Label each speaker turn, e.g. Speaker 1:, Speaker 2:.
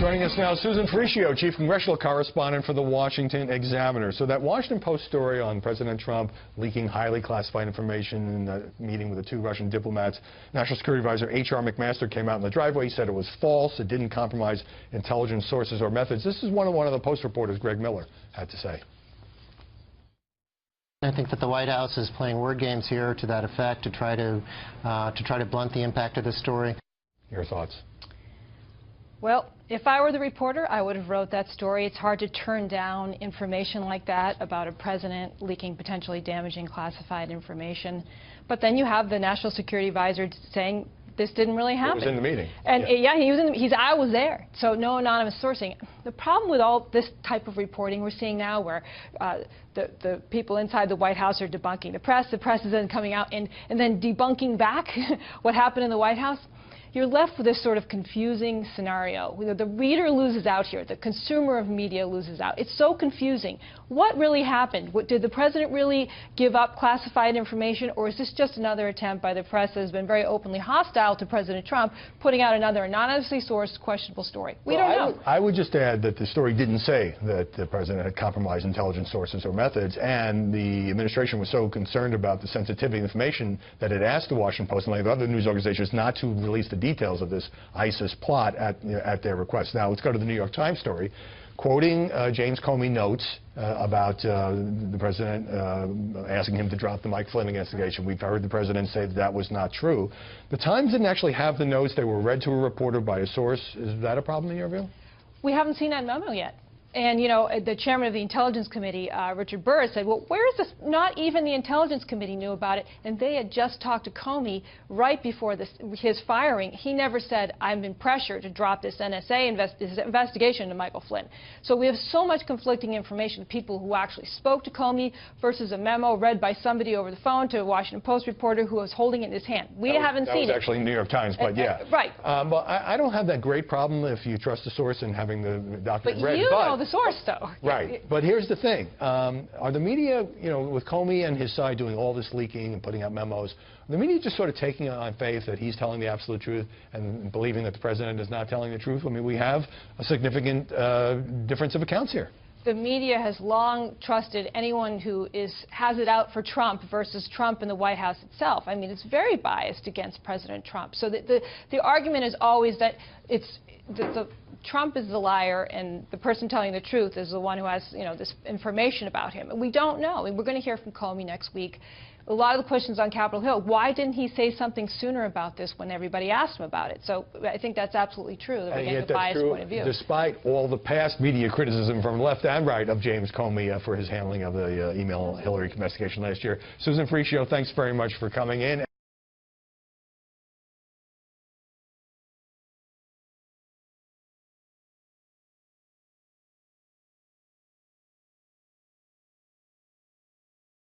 Speaker 1: Joining us now, Susan Frischio, Chief Congressional Correspondent for the Washington Examiner. So that Washington Post story on President Trump leaking highly classified information in a meeting with the two Russian diplomats, National Security Advisor H.R. McMaster came out in the driveway. He said it was false. It didn't compromise intelligence sources or methods. This is one of the Post reporters, Greg Miller, had to say.
Speaker 2: I think that the White House is playing word games here to that effect to try to blunt the impact of this story.
Speaker 1: Your thoughts?
Speaker 3: Well, if I were the reporter, I would have wrote that story. It's hard to turn down information like that about a president leaking potentially damaging classified information. But then you have the National Security Advisor saying this didn't really happen.
Speaker 1: He was in the meeting.
Speaker 3: And yeah, he was in I was there. So no anonymous sourcing. The problem with all this type of reporting we're seeing now where the people inside the White House are debunking the press is then coming out and then debunking back what happened in the White House. You're left with this sort of confusing scenario. The reader loses out here. The consumer of media loses out. It's so confusing. What really happened? Did the president really give up classified information, or is this just another attempt by the press that has been very openly hostile to President Trump, putting out another anonymously sourced, questionable story? We don't know.
Speaker 1: I would just add that the story didn't say that the president had compromised intelligence sources or methods, and the administration was so concerned about the sensitivity of information that it asked the Washington Post and other news organizations not to release the details of this ISIS plot at their request. Now, let's go to the New York Times story. Quoting James Comey notes about the president asking him to drop the Mike Flynn investigation. We've heard the president say that was not true. The Times didn't actually have the notes. They were read to a reporter by a source. Is that a problem in your view?
Speaker 3: We haven't seen that memo yet. And, you know, the chairman of the Intelligence Committee, Richard Burr, said, well, where is this? Not even the Intelligence Committee knew about it, and they had just talked to Comey right before his firing. He never said, I'm in pressure to drop this NSA investigation into Michael Flynn. So we have so much conflicting information, people who actually spoke to Comey versus a memo read by somebody over the phone to a Washington Post reporter who was holding it in his hand. We haven't seen it.
Speaker 1: That was actually New York Times, but yeah.
Speaker 3: Right.
Speaker 1: But I don't have that great problem if you trust the source and having the document read.
Speaker 3: But you know the source, though.
Speaker 1: Right. But here's the thing. Are the media, you know, with Comey and his side doing all this leaking and putting out memos, are the media just sort of taking it on faith that he's telling the absolute truth and believing that the president is not telling the truth? I mean, we have a significant difference of accounts here.
Speaker 3: The media has long trusted anyone who has it out for Trump versus Trump in the White House itself. I mean, it's very biased against President Trump. So the argument is always that Trump is the liar and the person telling the truth is the one who has, you know, this information about him. And we don't know. I mean, we're going to hear from Comey next week. A lot of the questions on Capitol Hill, why didn't he say something sooner about this when everybody asked him about it? So I think that's absolutely true, that we're getting a biased point of view.
Speaker 1: Despite all the past media criticism from left and right of James Comey for his handling of the email Hillary investigation last year. Susan Frischio, thanks very much for coming in.